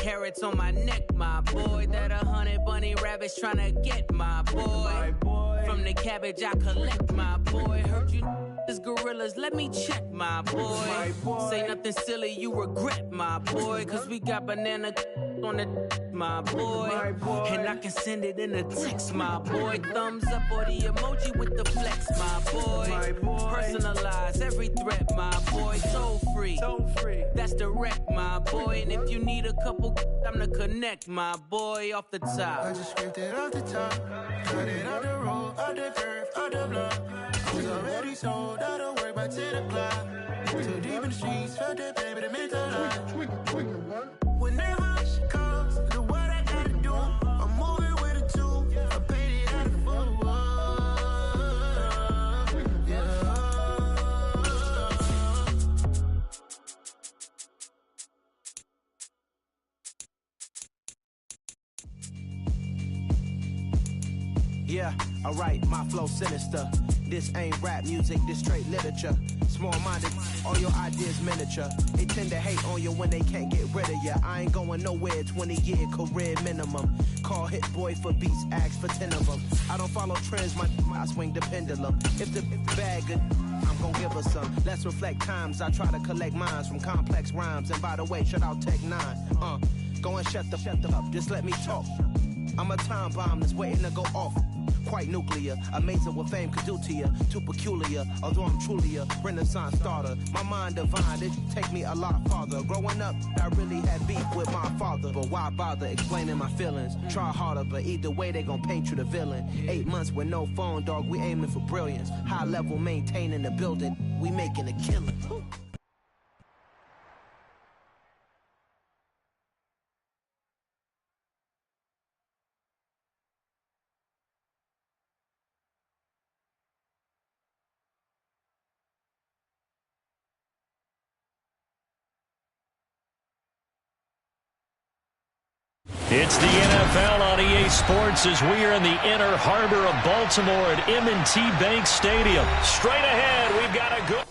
carats on my neck, my boy. That 100 bunny rabbits tryna get, my boy. From the cabbage I collect, my boy. Heard you is gorillas, let me check, my boy. Say nothing silly, you regret, my boy. Cause we got banana on the my boy. And I can send it in a text, my boy. Thumbs up or the emoji with the flex, my boy. Personalize every threat, my boy. So free, that's direct, my boy. And if you need a couple, I'm the connect, my boy. Off the top, I just scraped it off the top, cut it out the road, out the curve, out the block. I was already sold, I don't work by 10 o'clock. Too deep in the streets, felt that baby, the mental lie. Whenever she calls, do what I gotta do. I'm moving with a two, I paid it out of full. Yeah, alright, my flow sinister. This ain't rap music, this straight literature. Small-minded, all your ideas miniature. They tend to hate on you when they can't get rid of you. I ain't going nowhere, 20-year career minimum. Call Hit Boy for beats, ask for 10 of them. I don't follow trends, I swing the pendulum. If the bag good, I'm gon' give her some. Let's reflect times, I try to collect minds from complex rhymes. And by the way, shout out Tech 9. Go and shut the up, just let me talk. I'm a time bomb that's waiting to go off. Quite nuclear, amazing what fame could do to you. Too peculiar, although I'm truly a renaissance starter. My mind divine, it take me a lot farther. Growing up, I really had beef with my father. But why bother explaining my feelings? Try harder, but either way they gon' paint you the villain. 8 months with no phone, dog, we aiming for brilliance. High level maintaining the building, we making a killing. It's the NFL on EA Sports as we are in the inner harbor of Baltimore at M&T Bank Stadium. Straight ahead, we've got a good...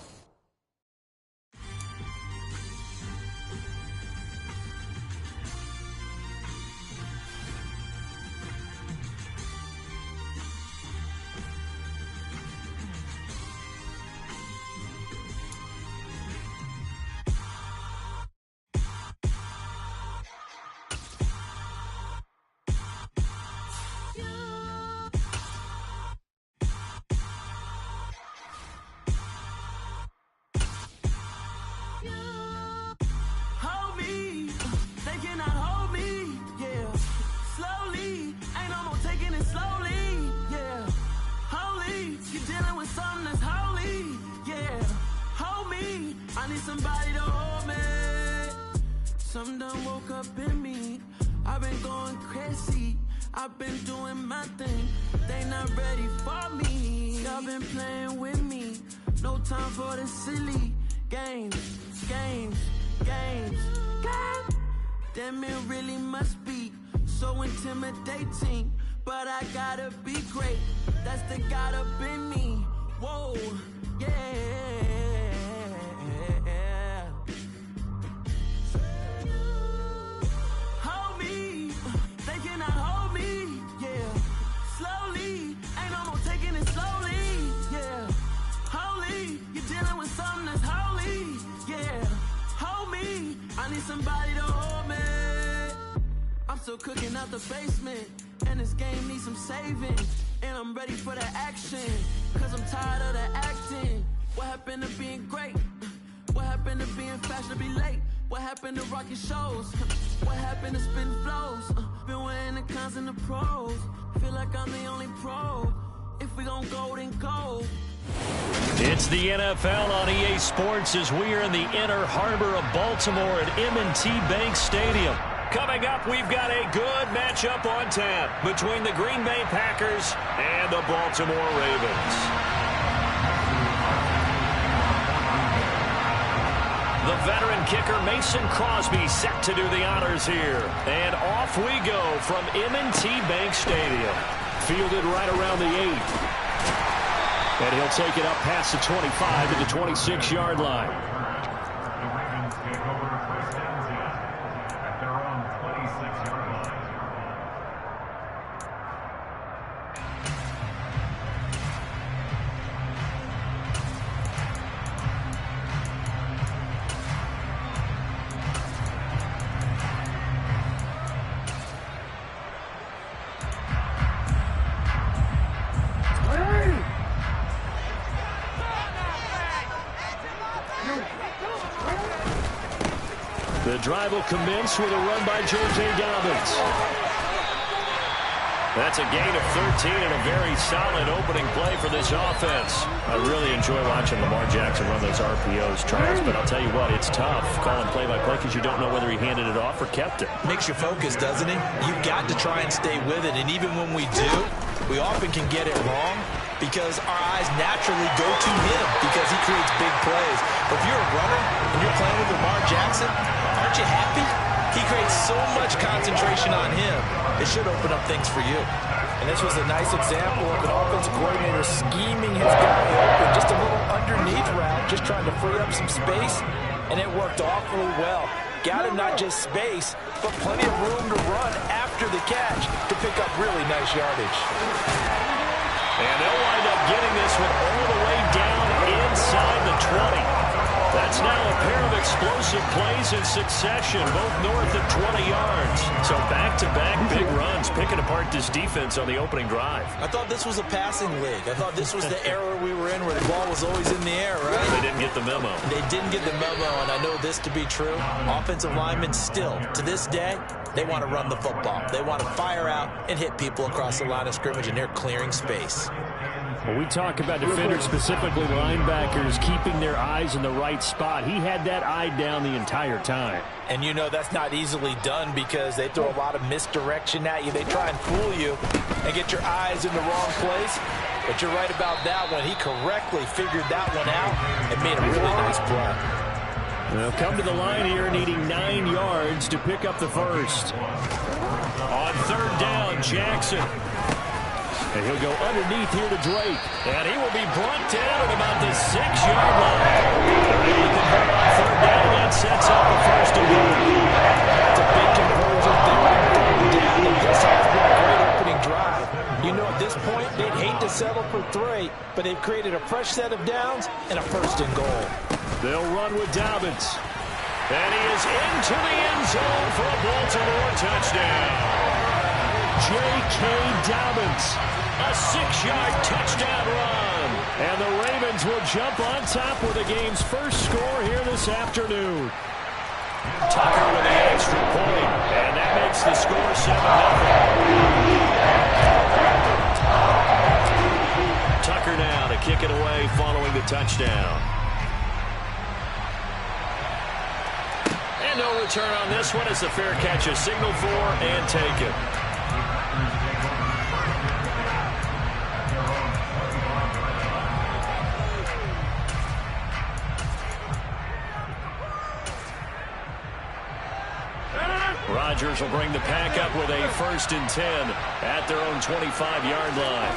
Somebody to hold me. Something done woke up in me. I've been going crazy. I've been doing my thing. They not ready for me. Y'all been playing with me. No time for the silly games. Damn, it really must be so intimidating. But I gotta be great. That's the God up in me. Whoa, yeah. Somebody to hold me. I'm still cooking out the basement, and this game needs some saving. And I'm ready for the action, cause I'm tired of the acting. What happened to being great? What happened to being fashionably late? What happened to rocking shows? What happened to spitting flows? Been weighing the cons and the pros. Feel like I'm the only pro. If we gon' go, then go. It's the NFL on EA Sports as we are in the inner harbor of Baltimore at M&T Bank Stadium. Coming up, we've got a good matchup on tap between the Green Bay Packers and the Baltimore Ravens. The veteran kicker Mason Crosby set to do the honors here. And off we go from M&T Bank Stadium. Fielded right around the 8. And he'll take it up past the 25 to the 26-yard line. drive will commence with a run by George A. Dobbins. That's a gain of 13 and a very solid opening play for this offense. I really enjoy watching Lamar Jackson run those RPOs, Travis, but I'll tell you what, it's tough calling play-by-play because you don't know whether he handed it off or kept it. Makes you focus, doesn't it? You've got to try and stay with it, and even when we do, we often can get it wrong because our eyes naturally go to him because he creates big plays. But if you're a runner and you're playing with Lamar Jackson, aren't you happy? He creates so much concentration on him. It should open up things for you. And this was a nice example of an offensive coordinator scheming his guy open. Just a little underneath route, just trying to free up some space, and it worked awfully well. Got him not just space, but plenty of room to run after the catch to pick up really nice yardage. And they'll wind up getting this one all the way down inside the 20. That's now a pair of explosive plays in succession, both north of 20 yards. So back-to-back big runs, picking apart this defense on the opening drive. I thought this was a passing league. I thought this was the era we were in where the ball was always in the air, right? They didn't get the memo. They didn't get the memo, and I know this to be true. Offensive linemen still, to this day, they want to run the football. They want to fire out and hit people across the line of scrimmage, and they're clearing space. When we talk about defenders, specifically linebackers, keeping their eyes in the right spot, he had that eye down the entire time. And you know that's not easily done because they throw a lot of misdirection at you. They try and fool you and get your eyes in the wrong place. But you're right about that one. He correctly figured that one out and made a really nice play. They'll come to the line here needing 9 yards to pick up the first. On third down, Jackson. And he'll go underneath here to Drake. And he will be brought down at about the 6-yard line. They're able to convert on third down. That sets up the first and goal. That's a big conversion there. Down, and this has been a great opening drive. You know, at this point, they'd hate to settle for 3, but they've created a fresh set of downs and a first and goal. They'll run with Dobbins. And he is into the end zone for a Baltimore touchdown. J.K. Dobbins. A 6-yard touchdown run. And the Ravens will jump on top with the game's first score here this afternoon. Tucker with the extra point. And that makes the score 7-0. Tucker now to kick it away following the touchdown. And no return on this one as the fair catch is signaled for and taken. Rodgers will bring the pack up with a 1st and 10 at their own 25-yard line.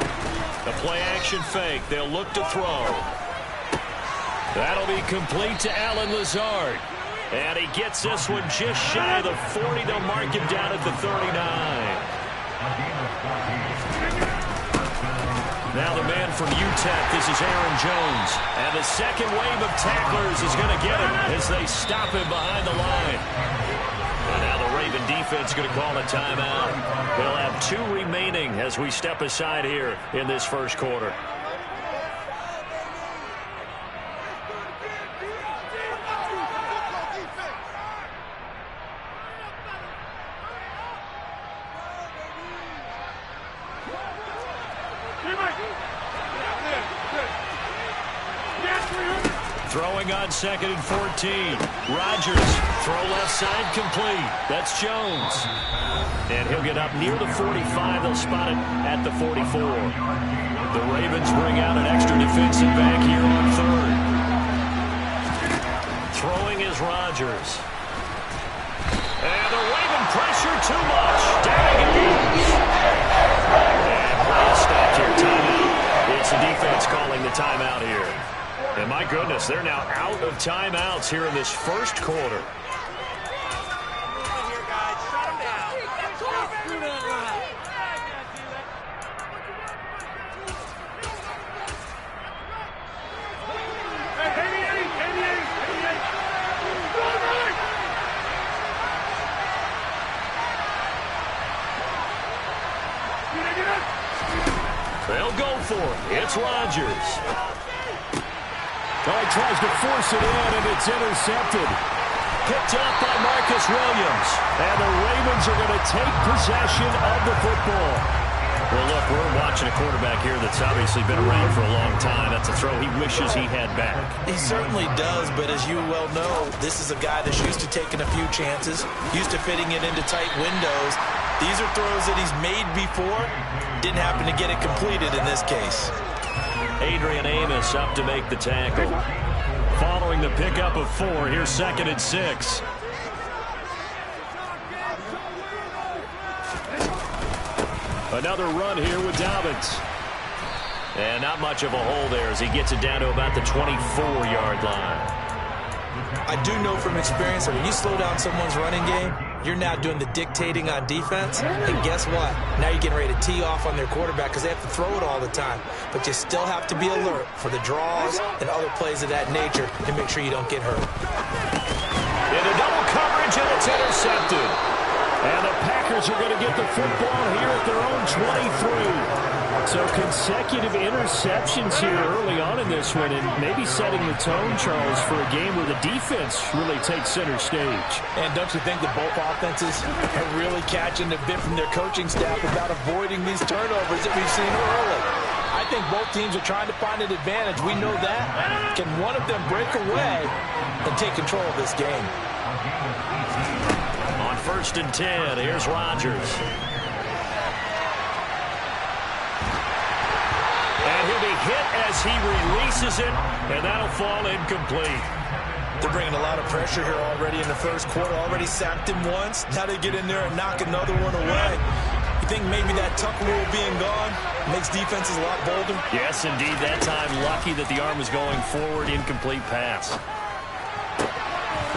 The play-action fake. They'll look to throw. That'll be complete to Allen Lazard. And he gets this one just shy of the 40. They'll mark him down at the 39. Now the man from UTEP, this is Aaron Jones. And the second wave of tacklers is going to get him as they stop him behind the line. And now the Raven defense going to call a timeout. They'll have 2 remaining as we step aside here in this first quarter. Throwing on 2nd and 14. Rodgers, throw left side complete. That's Jones. And he'll get up near the 45. They'll spot it at the 44. The Ravens bring out an extra defensive back here on 3rd. Throwing is Rodgers. And the Raven pressure too much. Down he goes. And play is stopped here. Timeout. It's the defense calling the timeout here. And my goodness, they're now out of timeouts here in this first quarter. They'll go for it. It's Rodgers. Oh, he tries to force it in, and it's intercepted. picked up by Marcus Williams. And the Ravens are going to take possession of the football. Well, look, we're watching a quarterback here that's obviously been around for a long time. That's a throw he wishes he had back. He certainly does, but as you well know, this is a guy that's used to taking a few chances, used to fitting it into tight windows. These are throws that he's made before. Didn't happen to get it completed in this case. Adrian Amos up to make the tackle. Following the pickup of 4, here's 2nd and 6. Another run here with Dobbins. And not much of a hole there as he gets it down to about the 24-yard line. I do know from experience that when you slow down someone's running game, you're now doing the dictating on defense. And guess what? Now you're getting ready to tee off on their quarterback because they have to throw it all the time. But you still have to be alert for the draws and other plays of that nature to make sure you don't get hurt. Into double coverage, and it's intercepted. And the Packers are going to get the football here at their own 23. So consecutive interceptions here early on in this one, and maybe setting the tone, Charles, for a game where the defense really takes center stage. And don't you think that both offenses are really catching a bit from their coaching staff about avoiding these turnovers that we've seen early? I think both teams are trying to find an advantage. We know that. Can one of them break away and take control of this game? On 1st and 10, here's Rodgers. And he'll be hit as he releases it, and that'll fall incomplete. They're bringing a lot of pressure here already in the first quarter. Already sacked him once. Now they get in there and knock another one away. You think maybe that tuck rule being gone makes defenses a lot bolder? Yes, indeed. That time, lucky that the arm was going forward. Incomplete pass.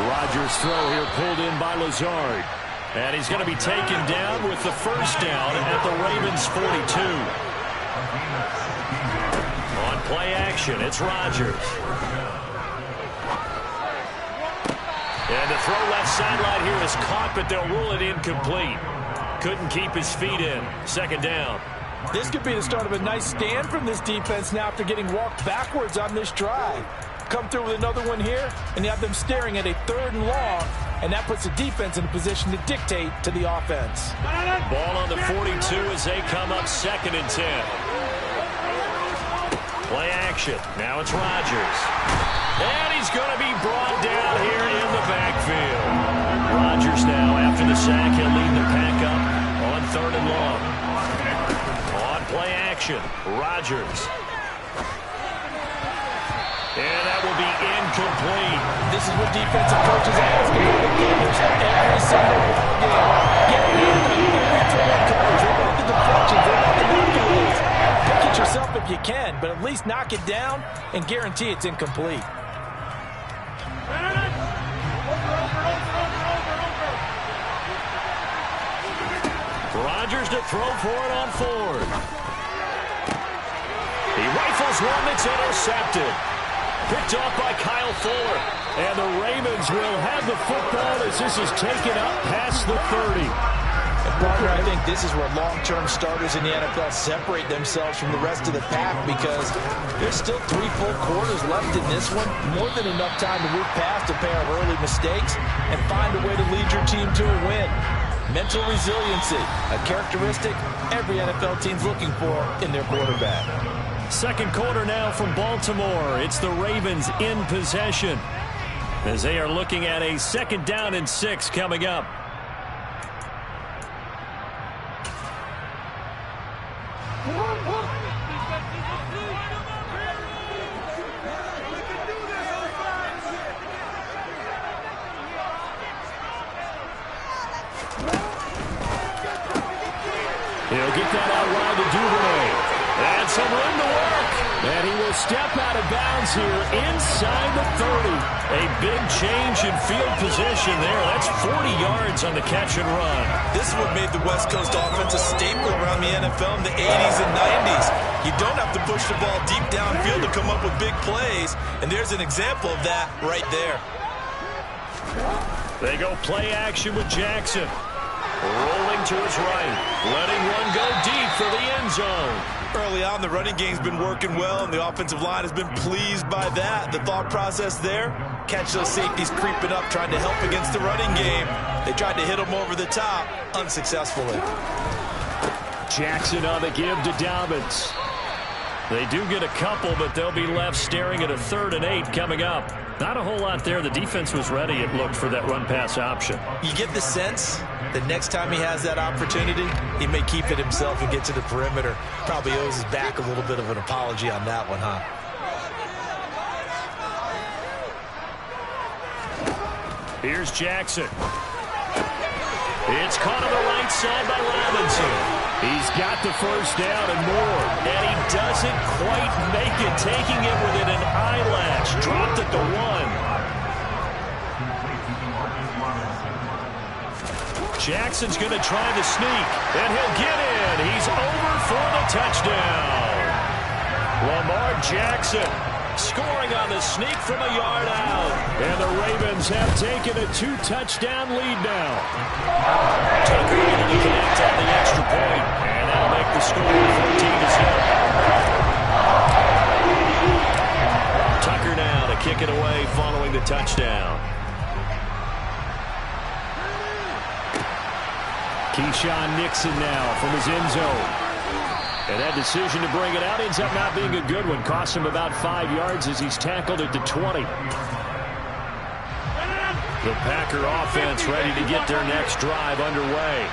Rodgers' throw here pulled in by Lazard. And he's going to be taken down with the first down at the Ravens' 42. On play action, it's Rodgers. And the throw left sideline here is caught, but they'll rule it incomplete. Couldn't keep his feet in. 2nd down. This could be the start of a nice stand from this defense now after getting walked backwards on this drive. Come through with another one here, and you have them staring at a 3rd and long, and that puts the defense in a position to dictate to the offense. Ball on the 42 as they come up 2nd and 10. Play action. Now it's Rodgers. And he's going to be brought down here in the backfield. Rodgers now, after the sack, he'll lead the pack up on 3rd and long. On play action, Rodgers. And that will be incomplete. This is what defensive coaches ask of their players every single ball game. Get in the coverage. They want the deflections. They want the knockouts. Pick it yourself if you can, but at least knock it down and guarantee it's incomplete. Rodgers to throw for it on 4th. He rifles one that's intercepted. Picked off by Kyle Fuller. And the Ravens will have the football as this is taken up past the 30. And partner, I think this is where long-term starters in the NFL separate themselves from the rest of the pack because there's still 3 full quarters left in this one. More than enough time to move past a pair of early mistakes and find a way to lead your team to a win. Mental resiliency, a characteristic every NFL team's looking for in their quarterback. 2nd quarter now from Baltimore. It's the Ravens in possession as they are looking at a 2nd down and 6 coming up. He'll get that out wide to Duvernay. And some room to work. And he will step out of bounds here inside the 30. A big change in field position there. That's 40 yards on the catch and run. This is what made the West Coast offense a staple around the NFL in the 80s and 90s. You don't have to push the ball deep downfield to come up with big plays. And there's an example of that right there. They go play action with Jackson. Rolling to his right. Letting one go deep for the end zone. Early on, the running game's been working well, and the offensive line has been pleased by that. The thought process there, catch those safeties creeping up, trying to help against the running game. They tried to hit him over the top, unsuccessfully. Jackson on the give to Dobbins. They do get a couple, but they'll be left staring at a 3rd and 8 coming up. Not a whole lot there. The defense was ready, it looked, for that run-pass option. You get the sense that next time he has that opportunity, he may keep it himself and get to the perimeter. Probably owes his back a little bit of an apology on that one, huh? Here's Jackson. It's caught on the right side by Robinson. He's got the first down and more. And he doesn't quite make it, taking it within an eyelash. Dropped at the 1. Jackson's going to try the sneak, and he'll get in. He's over for the touchdown. Lamar Jackson scoring on the sneak from a yard out. And the Ravens have taken a 2-touchdown lead now. Tucker going to connect on the extra point. And that'll make the score 14-0. Tucker now to kick it away following the touchdown. Keyshawn Nixon now from his end zone. And that decision to bring it out ends up not being a good one. Cost him about 5 yards as he's tackled at the 20. The Packer offense ready to get their next drive underway.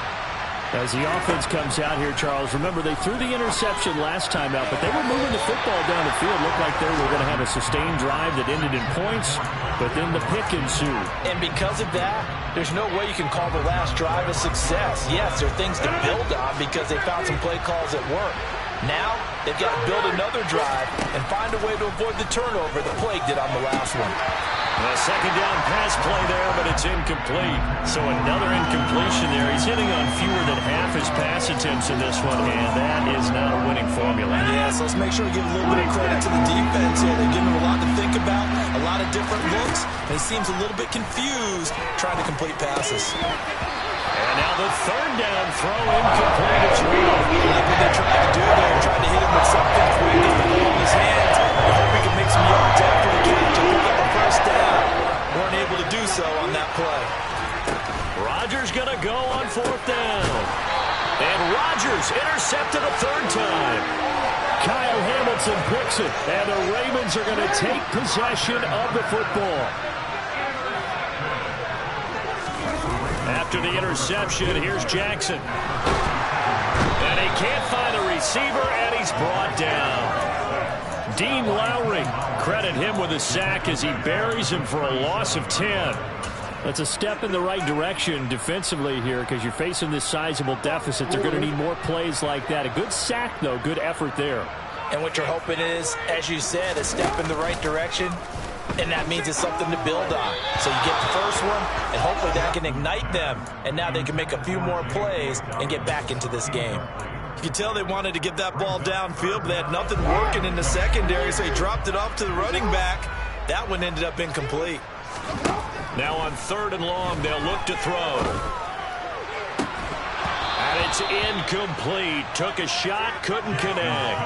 As the offense comes out here, Charles, remember they threw the interception last time out, but they were moving the football down the field. Looked like they were going to have a sustained drive that ended in points, but then the pick ensued. And because of that, there's no way you can call the last drive a success. Yes, there are things to build on because they found some play calls that work. Now, they've got to build another drive and find a way to avoid the turnover the Plague did on the last one. A second down pass play there, but it's incomplete. So another incompletion there. He's hitting on fewer than half his pass attempts in this one, and that is not a winning formula. Yeah, so let's make sure we give a little bit of credit to the defense here. They're giving him a lot to think about, a lot of different looks, and he seems a little bit confused trying to complete passes. And now the third down throw incomplete as well. I like what they're trying to do there, trying to hit him with something before he gets the ball in his hands. I hope he can make some yards after the catch and pick up a first down. Weren't able to do so on that play. Rodgers going to go on 4th down. And Rodgers intercepted a 3rd time. Kyle Hamilton picks it, and the Ravens are going to take possession of the football. After the interception, here's Jackson. And he can't find the receiver, and he's brought down. Dean Lowry, credit him with a sack as he buries him for a loss of 10. That's a step in the right direction defensively here because you're facing this sizable deficit. They're going to need more plays like that. A good sack, though. Good effort there. And what you're hoping is, as you said, a step in the right direction. And that means it's something to build on. So you get the first one, and hopefully that can ignite them. And now they can make a few more plays and get back into this game. You can tell they wanted to get that ball downfield, but they had nothing working in the secondary, so he dropped it off to the running back. That one ended up incomplete. Now on 3rd and long, they'll look to throw. And it's incomplete. Took a shot, couldn't connect.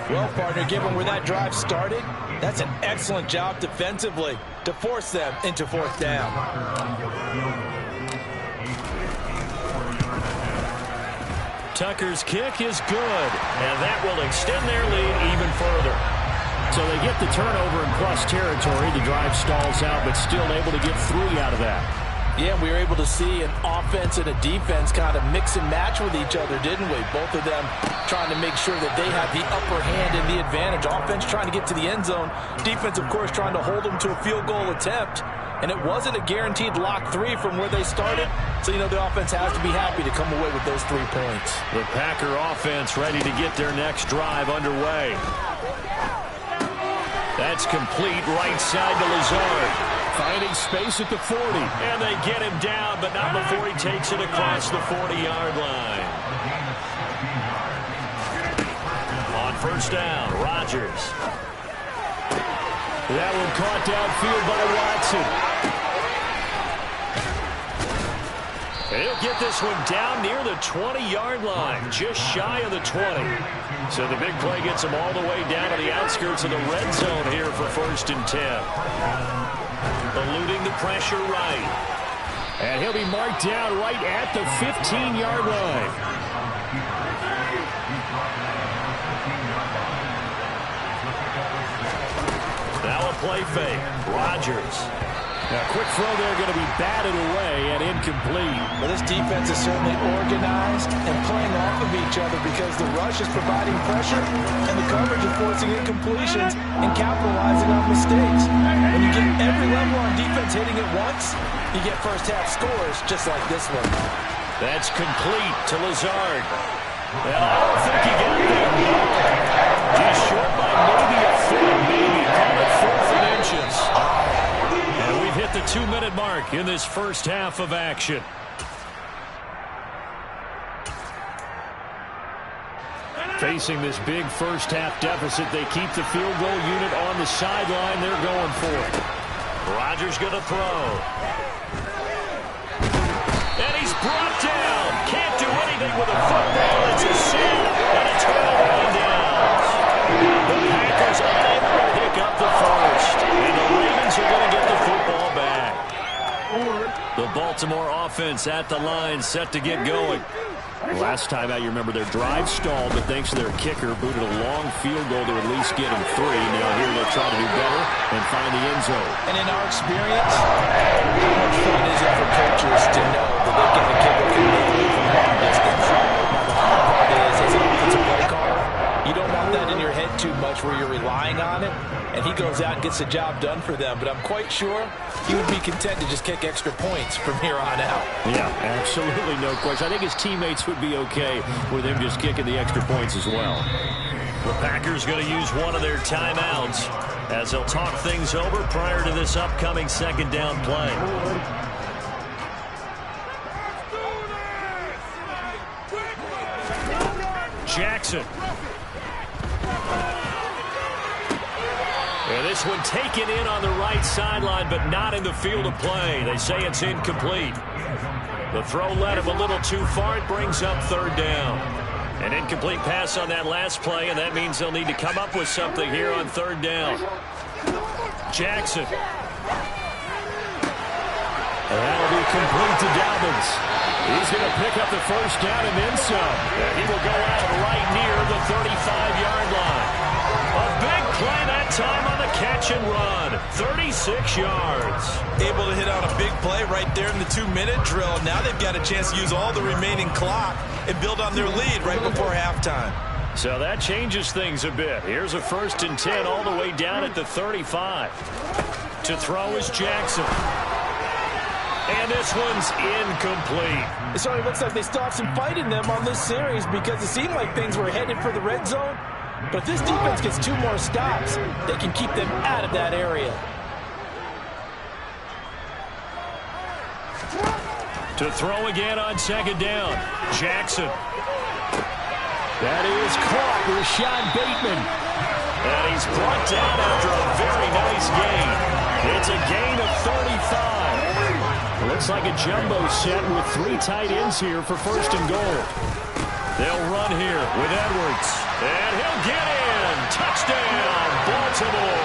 Well, partner, given where that drive started, that's an excellent job defensively to force them into 4th down. Tucker's kick is good, and that will extend their lead even further. So they get the turnover in plus territory. The drive stalls out, but still able to get 3 out of that. Yeah, we were able to see an offense and a defense kind of mix and match with each other, didn't we? Both of them trying to make sure that they have the upper hand and the advantage. Offense trying to get to the end zone. Defense, of course, trying to hold them to a field goal attempt. And it wasn't a guaranteed lock 3 from where they started. So, you know, the offense has to be happy to come away with those 3 points. The Packer offense ready to get their next drive underway. That's complete right side to Lazard. Finding space at the 40. And they get him down, but not before he takes it across the 40-yard line. On 1st down, Rodgers. That one caught downfield by Watson. He'll get this one down near the 20-yard line, just shy of the 20. So the big play gets him all the way down to the outskirts of the red zone here for 1st and 10. eluding the pressure right. And he'll be marked down right at the 15-yard line. Now a play fake. Rodgers. Now, quick throw there going to be batted away and incomplete. Well, this defense is certainly organized and playing off of each other because the rush is providing pressure and the coverage is forcing incompletions and capitalizing on mistakes. When you get every level on defense hitting it once, you get first-half scores just like this one. That's complete to Lazard. And I don't think he got there. He's short by maybe a foot, maybe. Call it 4 inches. And we've hit the 2-minute mark in this first half of action. Facing this big first half deficit, they keep the field goal unit on the sideline. They're going for it. Rodgers going to throw. And he's brought down. Can't do anything with a football. It's a sack and a turnover on downs. The Packers are able to pick up the first. And the Ravens are going to get the football back. The Baltimore offense at the line, set to get going. Last time out, you remember their drive stalled, but thanks to their kicker, booted a long field goal to at least get them 3. Now here they'll try to do better and find the end zone. And in our experience, how much fun is it for coaches to know that they've got a kicker can nail it from long distance? Now the hard part is, as an offensive play caller, you don't want that in your head too much where you're relying on it, and he goes out and gets the job done for them. But I'm quite sure he would be content to just kick extra points from here on out. Yeah, absolutely no question. I think his teammates would be okay with him just kicking the extra points as well. The Packers going to use one of their timeouts as they'll talk things over prior to this upcoming second down play. Jackson. And this one taken in on the right sideline, but not in the field of play. They say it's incomplete. The throw led him a little too far. It brings up third down. An incomplete pass on that last play, and that means they'll need to come up with something here on third down. Jackson. And that'll be complete to Dobbins. He's going to pick up the first down and then some. And he will go out right near the 35-yard line. A big play that time on the catch and run. 36 yards. Able to hit out a big play right there in the 2-minute drill. Now they've got a chance to use all the remaining clock and build on their lead right before halftime. So that changes things a bit. Here's a 1st and 10 all the way down at the 35. To throw is Jackson. And this one's incomplete. It certainly looks like they still have some fight in them on this series because it seemed like things were headed for the red zone. But if this defense gets 2 more stops, they can keep them out of that area. To throw again on second down, Jackson. That is caught, Rashad Bateman. And he's brought down after a very nice gain. It's a gain of 35. Looks like a jumbo set with 3 tight ends here for 1st and goal. They'll run here with Edwards. And he'll get in. Touchdown, Baltimore.